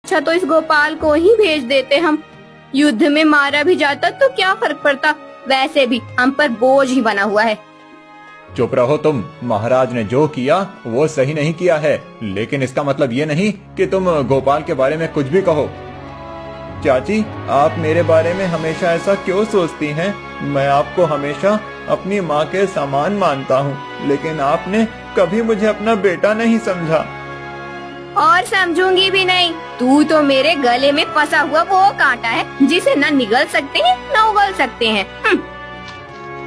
अच्छा तो इस गोपाल को ही भेज देते हम। युद्ध में मारा भी जाता तो क्या फर्क पड़ता, वैसे भी हम पर बोझ ही बना हुआ है। चुप रहो तुम। महाराज ने जो किया वो सही नहीं किया है, लेकिन इसका मतलब ये नहीं कि तुम गोपाल के बारे में कुछ भी कहो। चाची, आप मेरे बारे में हमेशा ऐसा क्यों सोचती हैं? मैं आपको हमेशा अपनी माँ के समान मानता हूँ, लेकिन आपने कभी मुझे अपना बेटा नहीं समझा। और समझूंगी भी नहीं। तू तो मेरे गले में फंसा हुआ वो कांटा है जिसे न निगल सकते हैं न उगल सकते हैं।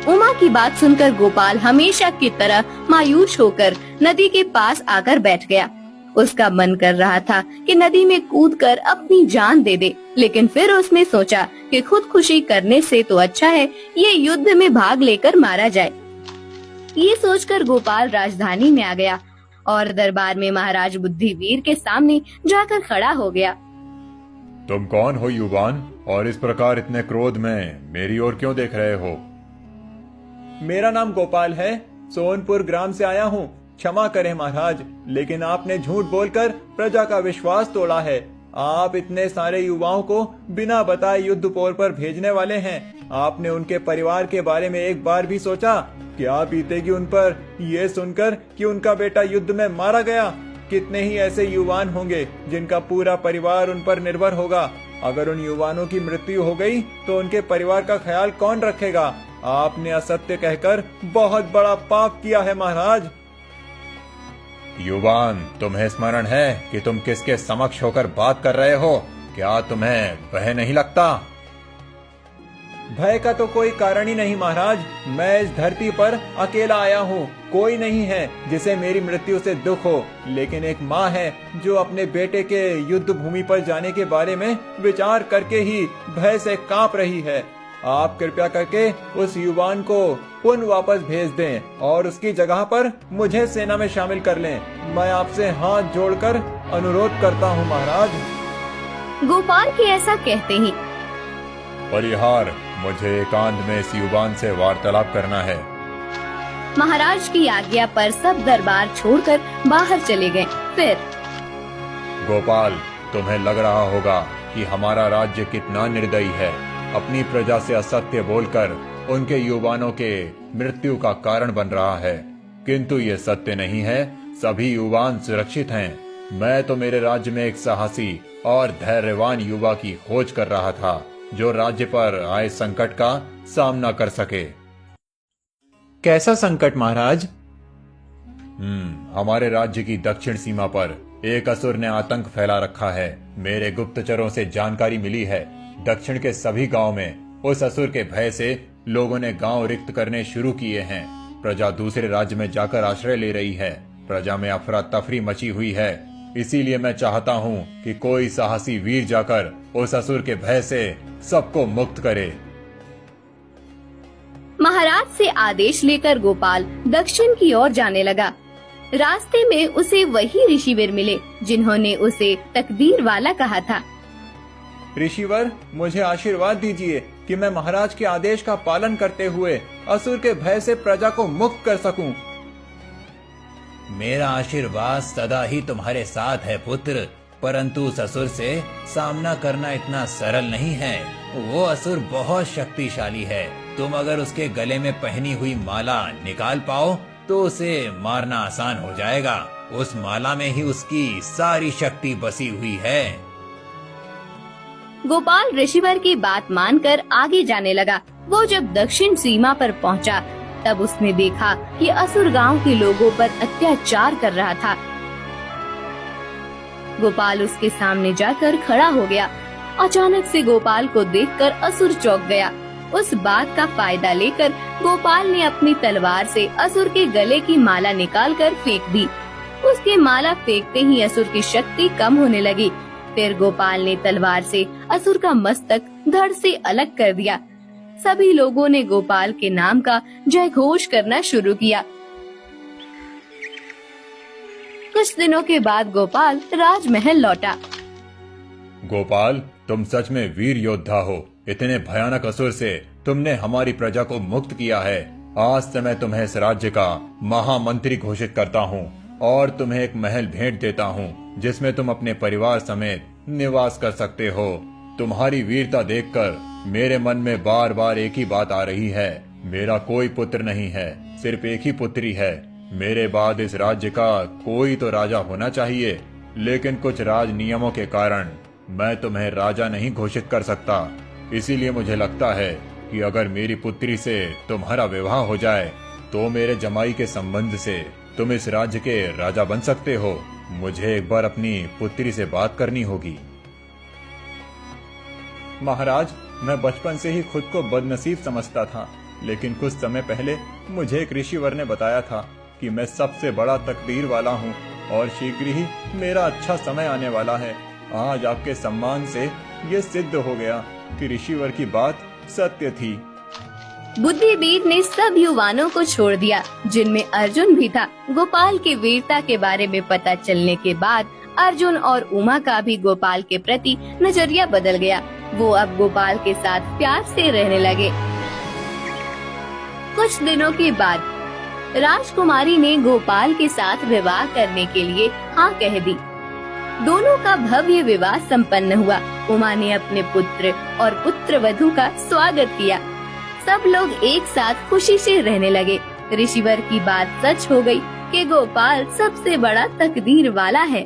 उमा की बात सुनकर गोपाल हमेशा की तरह मायूस होकर नदी के पास आकर बैठ गया। उसका मन कर रहा था कि नदी में कूदकर अपनी जान दे दे, लेकिन फिर उसने सोचा कि खुदकुशी करने से तो अच्छा है ये युद्ध में भाग लेकर मारा जाए। ये सोचकर गोपाल राजधानी में आ गया और दरबार में महाराज बुद्धिवीर के सामने जाकर खड़ा हो गया। तुम कौन हो युवान, और इस प्रकार इतने क्रोध में मेरी ओर क्यों देख रहे हो? मेरा नाम गोपाल है, सोनपुर ग्राम से आया हूँ। क्षमा करें महाराज, लेकिन आपने झूठ बोलकर प्रजा का विश्वास तोड़ा है। आप इतने सारे युवाओं को बिना बताए युद्धपोर पर भेजने वाले हैं। आपने उनके परिवार के बारे में एक बार भी सोचा? क्या बीतेगी उन पर ये सुनकर कि उनका बेटा युद्ध में मारा गया? कितने ही ऐसे युवान होंगे जिनका पूरा परिवार उन पर निर्भर होगा। अगर उन युवानों की मृत्यु हो गई तो उनके परिवार का ख्याल कौन रखेगा? आपने असत्य कहकर बहुत बड़ा पाप किया है महाराज। युवान, तुम्हें स्मरण है कि तुम किसके समक्ष होकर बात कर रहे हो? क्या तुम्हें भय नहीं लगता? भय का तो कोई कारण ही नहीं महाराज। मैं इस धरती पर अकेला आया हूँ, कोई नहीं है जिसे मेरी मृत्यु से दुख हो। लेकिन एक माँ है जो अपने बेटे के युद्ध भूमि पर जाने के बारे में विचार करके ही भय से कांप रही है। आप कृपया करके उस युवान को पुनः वापस भेज दें और उसकी जगह पर मुझे सेना में शामिल कर लें। मैं आपसे हाथ जोड़कर अनुरोध करता हूँ महाराज। गोपाल के ऐसा कहते ही परिहार, मुझे एकांत में इस युवान से वार्तालाप करना है। महाराज की आज्ञा पर सब दरबार छोड़कर बाहर चले गए। फिर गोपाल, तुम्हें लग रहा होगा कि हमारा राज्य कितना निर्दयी है। अपनी प्रजा से असत्य बोलकर उनके युवानों के मृत्यु का कारण बन रहा है, किंतु ये सत्य नहीं है। सभी युवान सुरक्षित हैं। मैं तो मेरे राज्य में एक साहसी और धैर्यवान युवा की खोज कर रहा था जो राज्य पर आए संकट का सामना कर सके। कैसा संकट महाराज? हमारे राज्य की दक्षिण सीमा पर एक असुर ने आतंक फैला रखा है। मेरे गुप्तचरों से जानकारी मिली है, दक्षिण के सभी गांव में उस असुर के भय से लोगों ने गांव रिक्त करने शुरू किए हैं। प्रजा दूसरे राज्य में जाकर आश्रय ले रही है। प्रजा में अफरा तफरी मची हुई है। इसीलिए मैं चाहता हूँ कि कोई साहसी वीर जाकर उस असुर के भय से सबको मुक्त करे। महाराज से आदेश लेकर गोपाल दक्षिण की ओर जाने लगा। रास्ते में उसे वही ऋषिवीर मिले जिन्होंने उसे तकदीर वाला कहा था। ऋषिवर, मुझे आशीर्वाद दीजिए कि मैं महाराज के आदेश का पालन करते हुए असुर के भय से प्रजा को मुक्त कर सकूं। मेरा आशीर्वाद सदा ही तुम्हारे साथ है पुत्र, परंतु उस असुर से सामना करना इतना सरल नहीं है। वो असुर बहुत शक्तिशाली है। तुम अगर उसके गले में पहनी हुई माला निकाल पाओ तो उसे मारना आसान हो जाएगा। उस माला में ही उसकी सारी शक्ति बसी हुई है। गोपाल ऋषिवर की बात मानकर आगे जाने लगा। वो जब दक्षिण सीमा पर पहुंचा, तब उसने देखा कि असुर गांव के लोगों पर अत्याचार कर रहा था। गोपाल उसके सामने जाकर खड़ा हो गया। अचानक से गोपाल को देखकर असुर चौंक गया। उस बात का फायदा लेकर गोपाल ने अपनी तलवार से असुर के गले की माला निकालकर फेंक दी। उसके माला फेंकते ही असुर की शक्ति कम होने लगी। फिर गोपाल ने तलवार से असुर का मस्तक धड़ से अलग कर दिया। सभी लोगों ने गोपाल के नाम का जय घोष करना शुरू किया। कुछ दिनों के बाद गोपाल राजमहल लौटा। गोपाल, तुम सच में वीर योद्धा हो। इतने भयानक असुर से तुमने हमारी प्रजा को मुक्त किया है। आज से मैं तुम्हें इस राज्य का महामंत्री घोषित करता हूँ और तुम्हें एक महल भेंट देता हूँ जिसमें तुम अपने परिवार समेत निवास कर सकते हो। तुम्हारी वीरता देखकर मेरे मन में बार बार एक ही बात आ रही है, मेरा कोई पुत्र नहीं है, सिर्फ एक ही पुत्री है। मेरे बाद इस राज्य का कोई तो राजा होना चाहिए, लेकिन कुछ राज नियमों के कारण मैं तुम्हें राजा नहीं घोषित कर सकता। इसीलिए मुझे लगता है कि अगर मेरी पुत्री से तुम्हारा विवाह हो जाए तो मेरे जमाई के संबंध से तुम इस राज्य के राजा बन सकते हो। मुझे एक बार अपनी पुत्री से बात करनी होगी। महाराज, मैं बचपन से ही खुद को बदनसीब समझता था, लेकिन कुछ समय पहले मुझे एक ऋषिवर ने बताया था कि मैं सबसे बड़ा तकदीर वाला हूँ और शीघ्र ही मेरा अच्छा समय आने वाला है। आज आपके सम्मान से ये सिद्ध हो गया कि ऋषिवर की बात सत्य थी। बुद्धिबीर ने सब युवानों को छोड़ दिया, जिनमें अर्जुन भी था। गोपाल की वीरता के बारे में पता चलने के बाद अर्जुन और उमा का भी गोपाल के प्रति नजरिया बदल गया। वो अब गोपाल के साथ प्यार से रहने लगे। कुछ दिनों के बाद राजकुमारी ने गोपाल के साथ विवाह करने के लिए हाँ कह दी। दोनों का भव्य विवाह संपन्न हुआ। उमा ने अपने पुत्र और पुत्रवधू का स्वागत किया। सब लोग एक साथ खुशी से रहने लगे। ऋषिवर की बात सच हो गई कि गोपाल सबसे बड़ा तकदीर वाला है।